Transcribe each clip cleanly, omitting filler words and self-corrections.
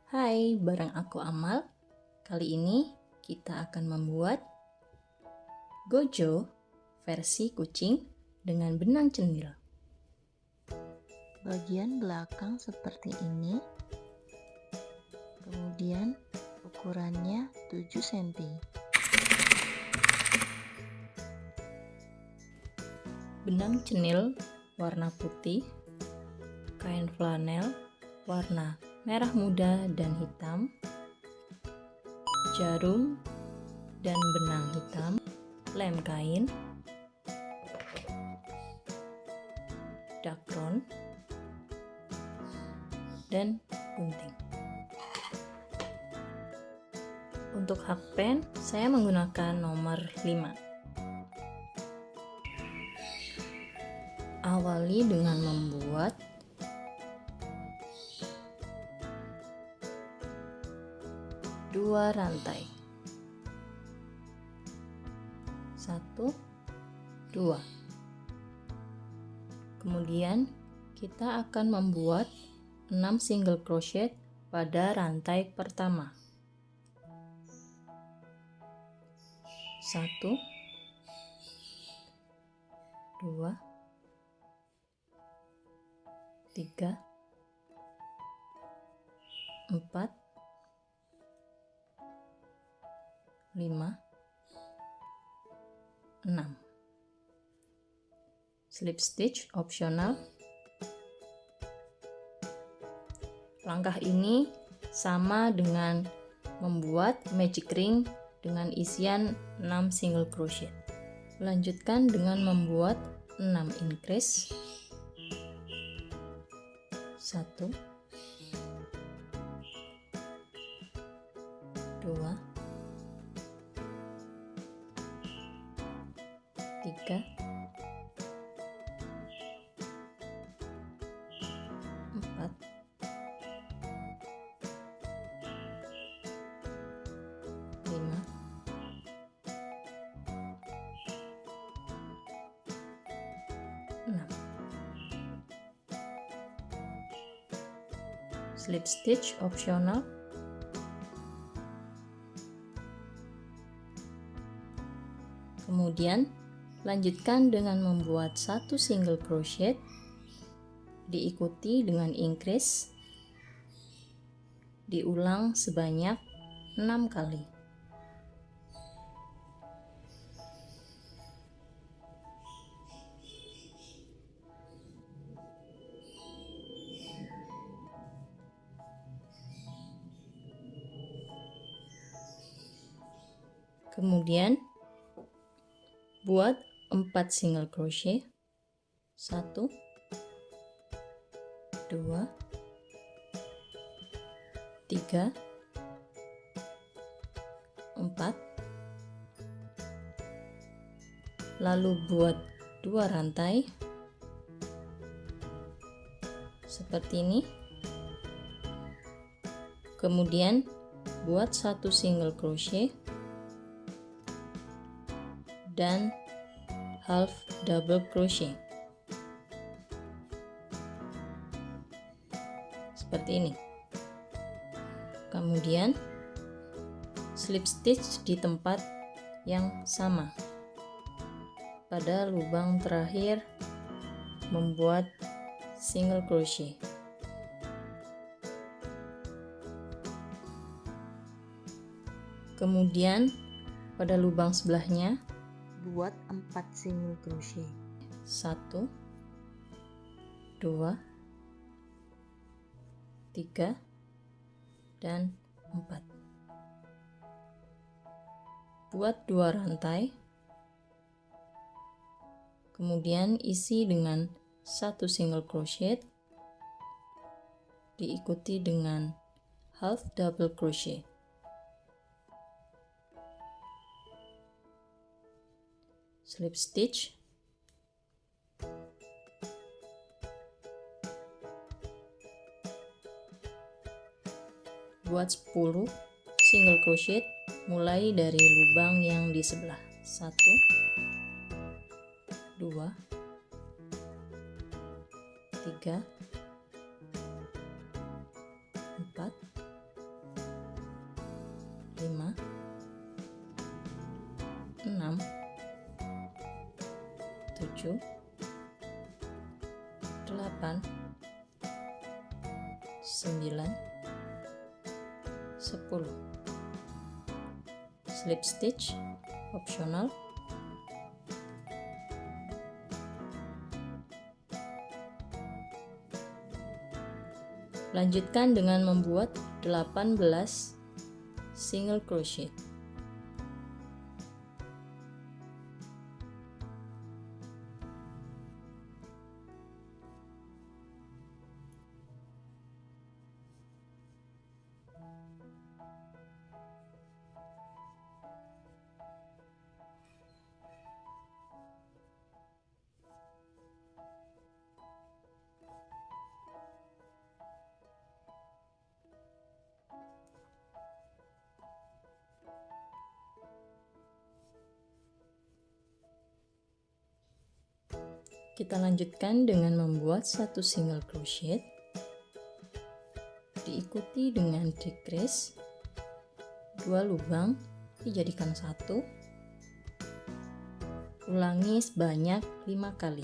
Hai, bareng aku Amal. Kali ini kita akan membuat Gojo versi kucing dengan benang cenil. Bagian belakang seperti ini, kemudian ukurannya 7 cm. Benang cenil warna putih, kain flanel warna merah muda dan hitam, jarum dan benang hitam, lem kain, dakron, dan gunting. Untuk hakpen, saya menggunakan nomor 5. Awali dengan membuat dua rantai. 1, 2. Kemudian kita akan membuat 6 single crochet pada rantai pertama. 1, 2, 3, 4, 5, 6. Slip stitch opsional. Langkah ini sama dengan membuat magic ring dengan isian 6 single crochet. Lanjutkan dengan membuat 6 increase. 1, 2, 3, 4, 5, 6. Slip stitch opsional. Kemudian lanjutkan dengan membuat 1 single crochet diikuti dengan increase, diulang sebanyak 6 kali. Kemudian buat 4 single crochet. 1, 2, 3, 4. Lalu buat 2 rantai seperti ini. Kemudian buat 1 single crochet dan half double crochet seperti ini. Kemudian slip stitch di tempat yang sama. Pada lubang terakhir membuat single crochet. Kemudian pada lubang sebelahnya Buat 4 single crochet. 1, 2, 3, dan 4. Buat 2 rantai. Kemudian isi dengan 1 single crochet diikuti dengan half double crochet. Slip stitch. Buat 10 single crochet mulai dari lubang yang di sebelah. 1, 2, 3, 4, 7, 8, 9, 10. Slip stitch opsional. Lanjutkan dengan membuat 18 single crochet. Kita lanjutkan dengan membuat 1 single crochet, diikuti dengan decrease 2 lubang, dijadikan 1, ulangi sebanyak 5 kali.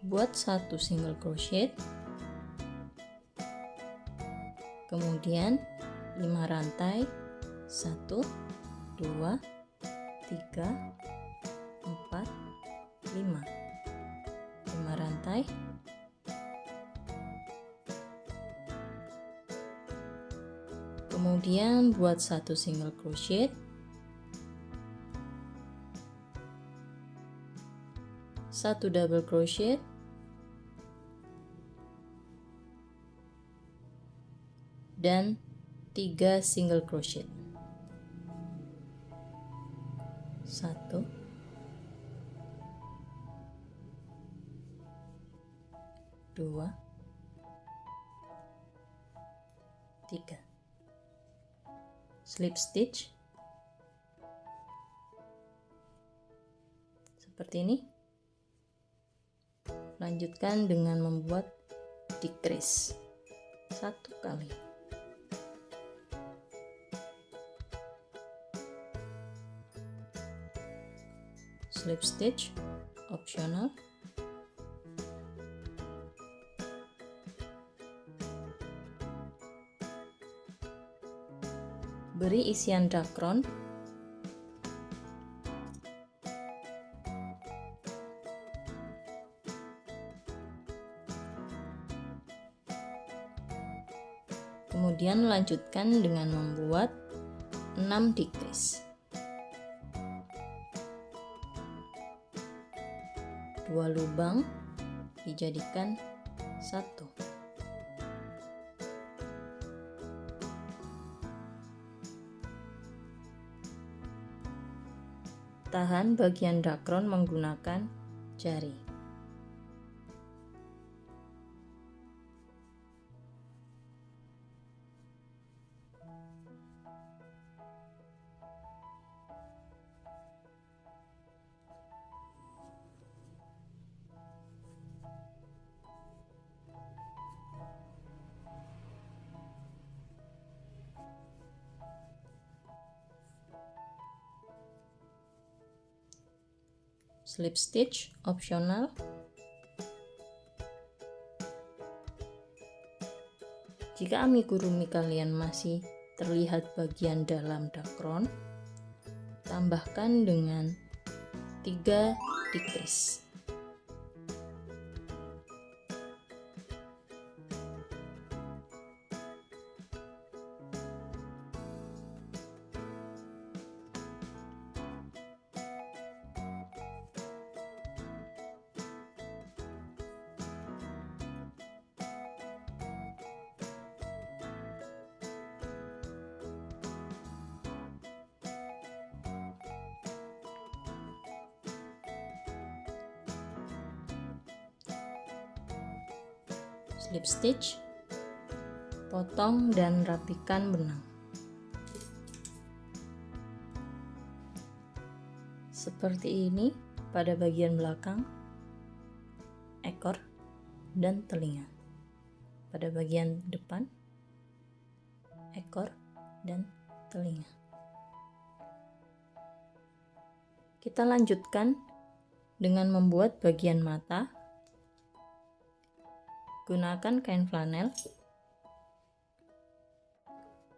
Buat 1 single crochet, kemudian 5 rantai, 1, 2, 3, 4, 5 rantai, kemudian buat 1 single crochet, 1 double crochet, dan 3 single crochet. 1, 2, 3. Slip stitch seperti ini. Lanjutkan dengan membuat decrease 1 kali. Slip stitch opsional. Beri isian dakron. Kemudian lanjutkan dengan membuat 6 decrease. 2 lubang, dijadikan 1. Tahan bagian dakron menggunakan jari. Slip stitch opsional. Jika amigurumi kalian masih terlihat bagian dalam dakron, tambahkan dengan 3 decrease. Slip stitch, potong dan rapikan benang. Seperti ini pada bagian belakang ekor ekor dan telinga. Pada bagian depan, ekor, dan telinga. Kita lanjutkan dengan membuat bagian mata. Gunakan kain flanel.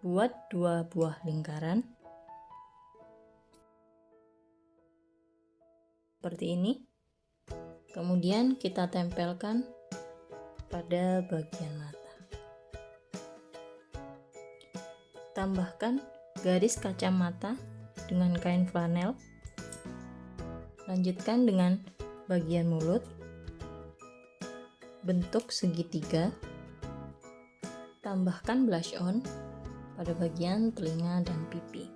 Buat 2 buah lingkaran seperti ini. Kemudian kita tempelkan pada bagian mata. Tambahkan garis kacamata dengan kain flanel. Lanjutkan dengan bagian mulut. Bentuk segitiga. Tambahkan blush on pada bagian telinga dan pipi.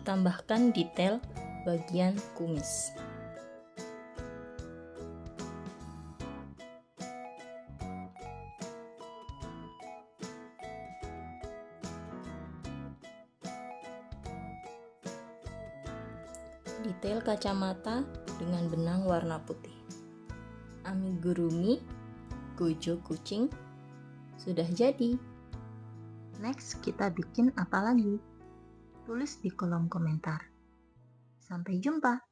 Tambahkan detail bagian kumis. Detail kacamata dengan benang warna putih. Amigurumi Gojo kucing sudah jadi. Next, kita bikin apa lagi? Tulis di kolom komentar. Sampai jumpa!